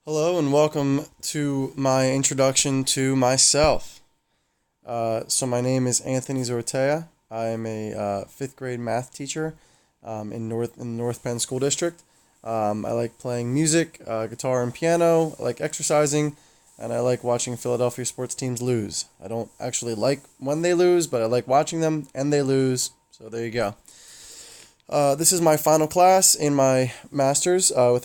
Hello and welcome to my introduction to myself. So my name is Anthony Zortea. I am a fifth grade math teacher in the North Penn School District. I like playing music, guitar and piano. I like exercising, and I like watching Philadelphia sports teams lose. I don't actually like when they lose, but I like watching them, and they lose. So there you go. This is my final class in my master's. I'll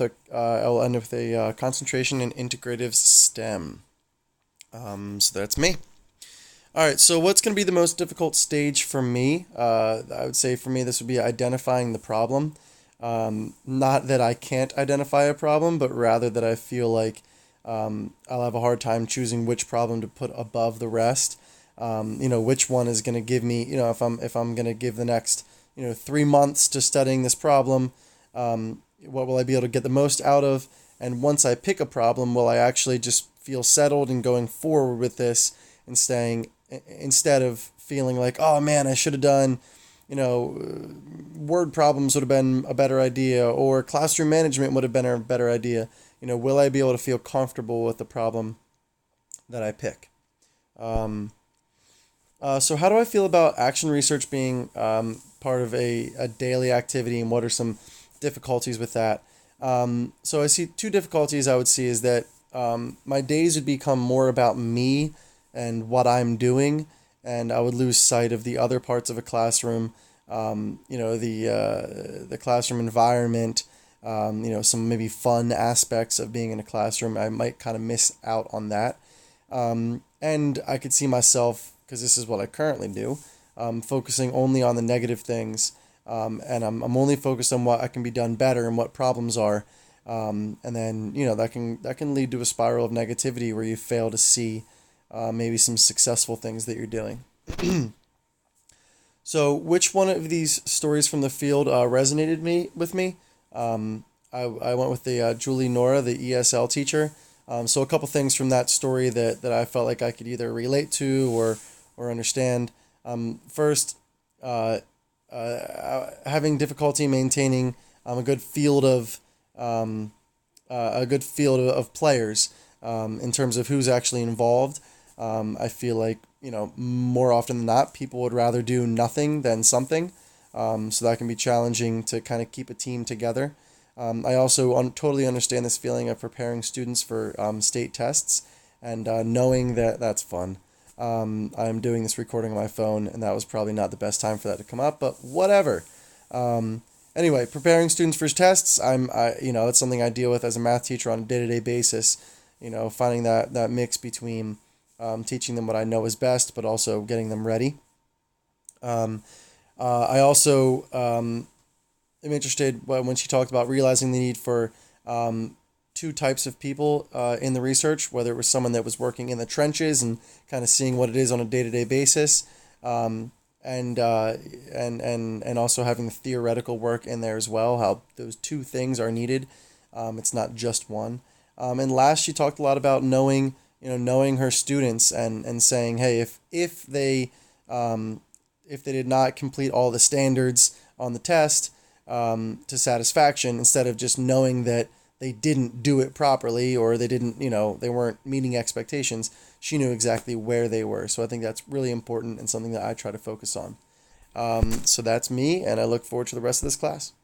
end with a concentration in integrative STEM. So that's me. All right. So what's going to be the most difficult stage for me? I would say for me this would be identifying the problem. Not that I can't identify a problem, but rather that I feel like I'll have a hard time choosing which problem to put above the rest. Which one is going to give me, if I'm going to give the next 3 months to studying this problem, what will I be able to get the most out of? And once I pick a problem, will I actually just feel settled in going forward with this and staying instead of feeling like, oh man, I should have done, word problems would have been a better idea, or classroom management would have been a better idea. Will I be able to feel comfortable with the problem that I pick? So how do I feel about action research being part of a daily activity, and what are some difficulties with that? So I see two difficulties I would see is that my days would become more about me and what I'm doing, and I would lose sight of the other parts of a classroom, the classroom environment, some maybe fun aspects of being in a classroom. I might kind of miss out on that. And I could see myself, because this is what I currently do, focusing only on the negative things, and I'm only focused on what I can be done better and what problems are, and then that can lead to a spiral of negativity where you fail to see maybe some successful things that you're doing. So, which one of these stories from the field resonated with me? I went with the Julie Nora, the ESL teacher. So a couple things from that story that I felt like I could either relate to or understand. First, having difficulty maintaining a good field of players in terms of who's actually involved. I feel like more often than not, people would rather do nothing than something. So that can be challenging to kind of keep a team together. I also totally understand this feeling of preparing students for state tests, and knowing that that's fun. I'm doing this recording on my phone, and that was probably not the best time for that to come up, but whatever. Anyway, preparing students for tests, that's something I deal with as a math teacher on a day-to-day basis. Finding that mix between teaching them what I know is best, but also getting them ready. I also am interested when she talked about realizing the need for two types of people in the research, whether it was someone that was working in the trenches and kind of seeing what it is on a day-to-day basis, and also having the theoretical work in there as well, how those two things are needed. It's not just one. And last, she talked a lot about knowing her students, and saying, hey, if they did not complete all the standards on the test to satisfaction, instead of just knowing that they didn't do it properly, or they weren't meeting expectations, she knew exactly where they were. So I think that's really important and something that I try to focus on. So that's me, and I look forward to the rest of this class.